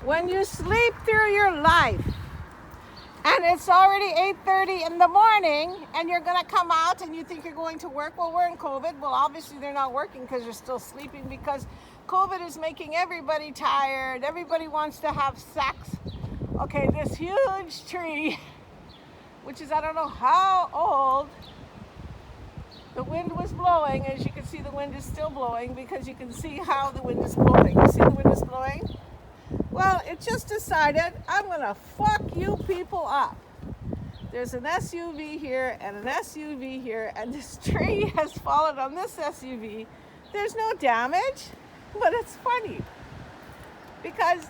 When you sleep through your life and it's already 8:30 in the morning and you're going to come out and you think you're going to work, well, we're in COVID. Well, obviously they're not working because they're still sleeping, because COVID is making everybody tired. Everybody wants to have sex. Okay, this huge tree, which is I don't know how old, the wind was blowing. As you can see, the wind is still blowing because you can see how the wind is blowing. You see the wind is blowing? Well, it just decided, I'm going to fuck you people up. There's an SUV here and an SUV here, and this tree has fallen on this SUV. There's no damage, but it's funny because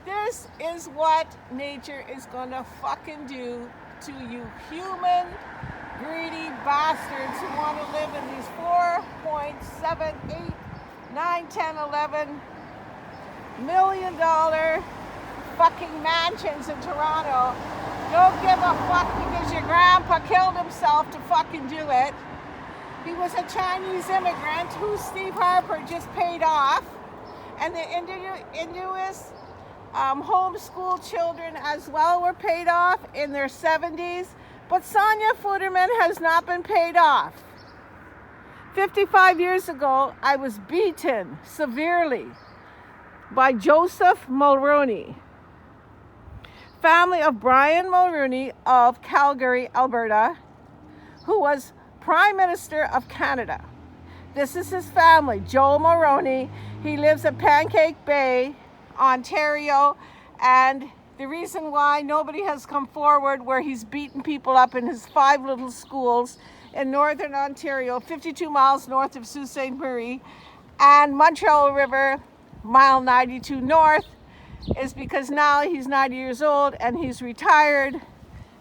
this is what nature is going to fucking do to you human, greedy bastards who want to live in these 4.7, 8, 9, 10, 11 $1 million fucking mansions in Toronto. Don't give a fuck because your grandpa killed himself to fucking do it. He was a Chinese immigrant who Steve Harper just paid off, and the Inuit homeschool children as well were paid off in their 70s, but Sonia Futterman has not been paid off. 55 years ago, I was beaten severely by Joseph Mulroney, family of Brian Mulroney of Calgary, Alberta, who was Prime Minister of Canada. This is his family, Joe Mulroney. He lives at Pancake Bay, Ontario, and the reason why nobody has come forward where he's beaten people up in his 5 little schools in northern Ontario, 52 miles north of Sault Ste. Marie, and Montreal River, mile 92 north, is because now he's 90 years old and he's retired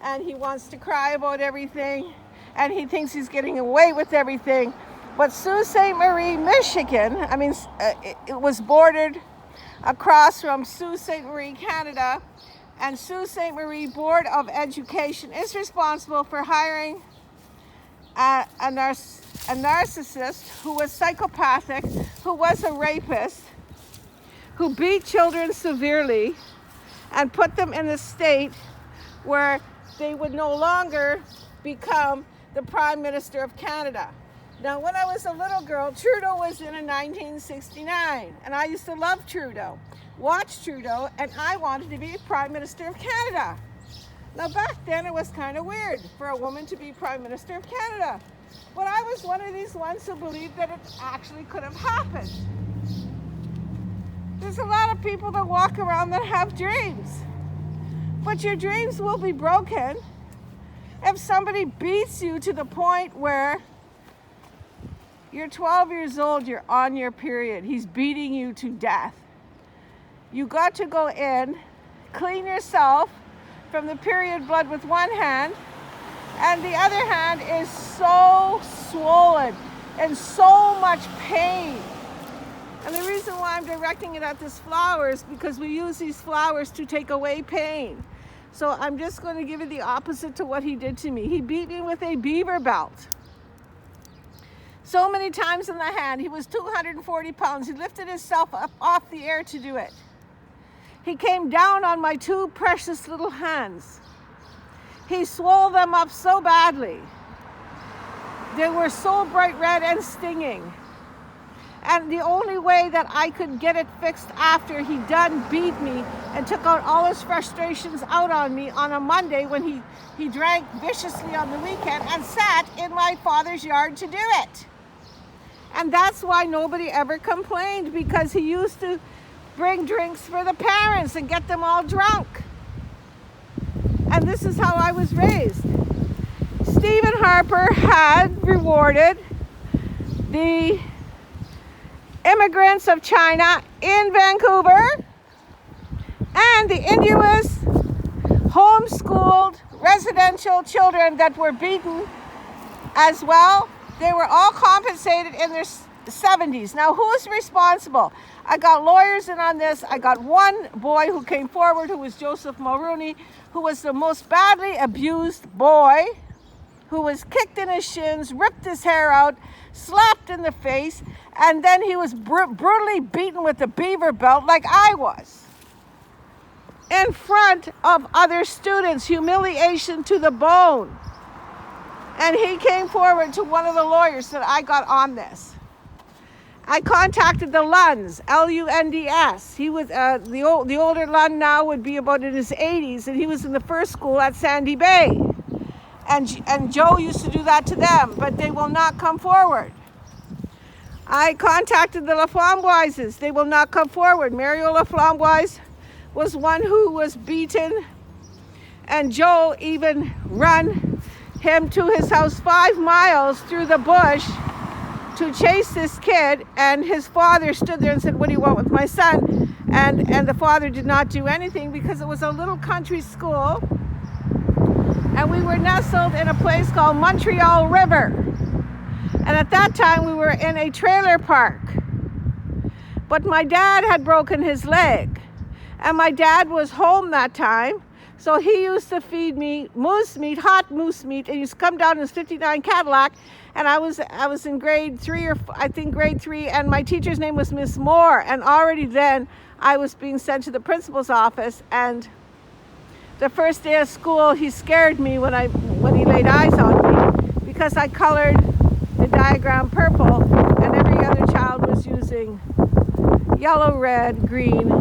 and he wants to cry about everything and he thinks he's getting away with everything. But Sault Ste. Marie, Michigan, it was bordered across from Sault Ste. Marie, Canada, and Sault Ste. Marie Board of Education is responsible for hiring a narcissist who was psychopathic, who was a rapist, who beat children severely and put them in a state where they would no longer become the Prime Minister of Canada. Now, when I was a little girl, Trudeau was in 1969, and I used to love Trudeau, watch Trudeau, and I wanted to be Prime Minister of Canada. Now, back then, it was kind of weird for a woman to be Prime Minister of Canada, but I was one of these ones who believed that it actually could have happened. There's a lot of people that walk around that have dreams, but your dreams will be broken if somebody beats you to the point where you're 12 years old, you're on your period, he's beating you to death. You got to go in, clean yourself from the period blood with one hand, and the other hand is so swollen and so much pain. And the reason why I'm directing it at this flower is because we use these flowers to take away pain. So I'm just going to give you the opposite to what he did to me. He beat me with a beaver belt. So many times in the hand. He was 240 pounds. He lifted himself up off the air to do it. He came down on my 2 precious little hands. He swelled them up so badly. They were so bright red and stinging. And the only way that I could get it fixed after he done beat me and took out all his frustrations out on me on a Monday when he drank viciously on the weekend and sat in my father's yard to do it. And that's why nobody ever complained, because he used to bring drinks for the parents and get them all drunk. And this is how I was raised. Stephen Harper had rewarded the immigrants of China in Vancouver and the Inuit homeschooled residential children that were beaten as well. They were all compensated in their 70s. Now, who's responsible? I got lawyers in on this. I got one boy who came forward, who was Joseph Mulroney, who was the most badly abused boy, who was kicked in his shins, ripped his hair out, slapped in the face, and then he was brutally beaten with a beaver belt like I was. in front of other students, humiliation to the bone. And he came forward to one of the lawyers that I got on this. I contacted the Lunds, L-U-N-D-S. He was the older Lund now would be about in his 80s, and he was in the first school at Sandy Bay. And Joe used to do that to them, but they will not come forward. I contacted the Laflamboises. They will not come forward. Mario Laflamboise was one who was beaten, and Joe even ran him to his house 5 miles through the bush to chase this kid, and his father stood there and said, "What do you want with my son?" And the father did not do anything because it was a little country school, and we were nestled in a place called Montreal River. And at that time, we were in a trailer park. But my dad had broken his leg, and my dad was home that time, so he used to feed me moose meat, hot moose meat, and he used to come down in his 59 Cadillac. And I was in grade 3, or I think grade 3, and my teacher's name was Miss Moore. And already then, I was being sent to the principal's office. And the first day of school, he scared me when he laid eyes on me, because I colored the diagram purple, and every other child was using yellow, red, green,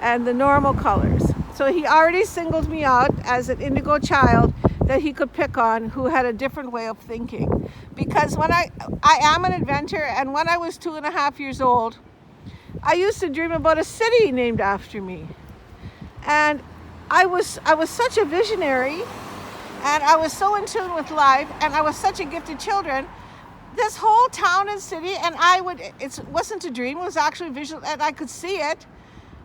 and the normal colors. So he already singled me out as an indigo child that he could pick on, who had a different way of thinking. Because when I am an inventor, and when I was 2.5 years old, I used to dream about a city named after me. And I was such a visionary, and I was so in tune with life, and I was such a gifted children. This whole town and city, and it wasn't a dream, it was actually visual, and I could see it.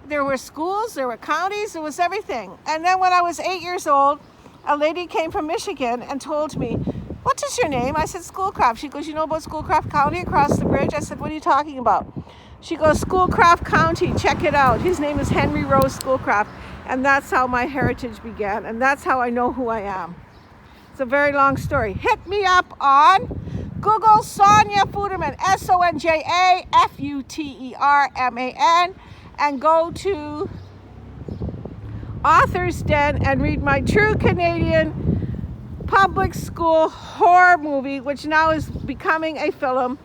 There were schools, there were counties, there was everything. And then when I was 8 years old, a lady came from Michigan and told me, "What is your name?" I said, "Schoolcraft." She goes, "You know about Schoolcraft County across the bridge?" I said, "What are you talking about?" She goes, "Schoolcraft County, check it out. His name is Henry Rose Schoolcraft." And that's how my heritage began, and that's how I know who I am. It's a very long story. Hit me up on Google Sonja Futerman, SONJA FUTERMAN, and go to Author's Den and read my true Canadian public school horror movie, which now is becoming a film.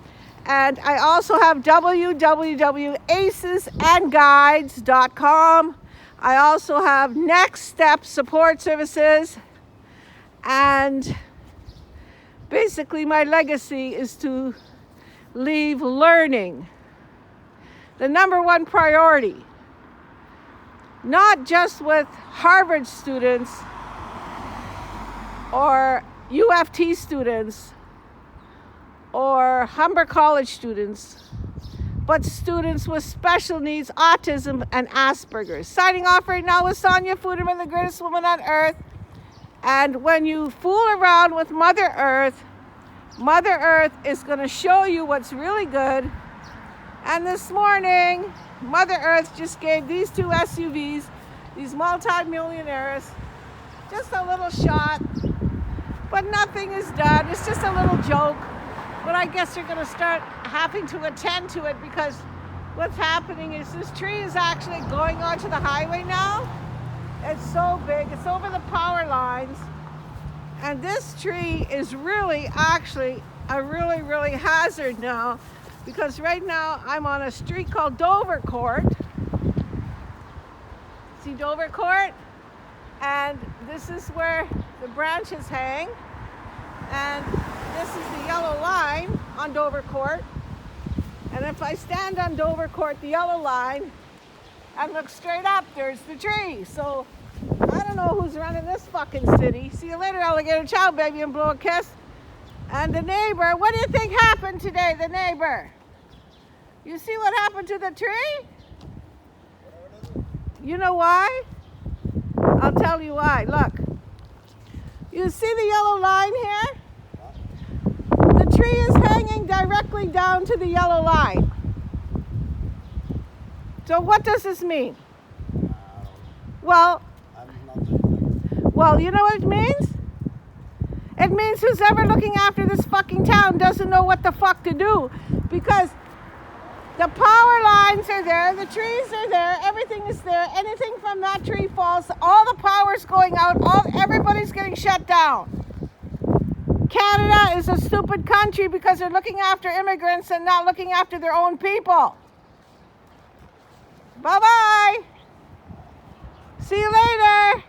And I also have www.acesandguides.com. I also have Next Step Support Services. And basically my legacy is to leave learning the number one priority. Not just with Harvard students or UFT students or Humber College students, but students with special needs, autism, and Asperger's. Signing off right now with Sonja Futerman, the greatest woman on earth. And when you fool around with Mother Earth is going to show you what's really good. And this morning, Mother Earth just gave these 2 SUVs, these multi-millionaires, just a little shot. But nothing is done. It's just a little joke. But I guess they're going to start having to attend to it, because what's happening is this tree is actually going onto the highway now. It's so big. It's over the power lines. And this tree is really actually a really hazard now, because right now I'm on a street called Dover Court. See Dover Court? And this is where the branches hang. And this is the yellow line on Dover Court. And if I stand on Dover Court, the yellow line, and look straight up, there's the tree. So I don't know who's running this fucking city. See you later, alligator. Ciao, baby, and blow a kiss. And the neighbor, what do you think happened today, the neighbor? You see what happened to the tree? You know why? I'll tell you why. Look. You see the yellow line here? The tree is hanging directly down to the yellow line. So what does this mean? Well, you know what it means? It means who's ever looking after this fucking town doesn't know what the fuck to do, because the power lines are there, the trees are there, everything nothing is there. Anything from that tree falls, all the power's going out, everybody's getting shut down. Canada is a stupid country because they're looking after immigrants and not looking after their own people. Bye-bye. See you later.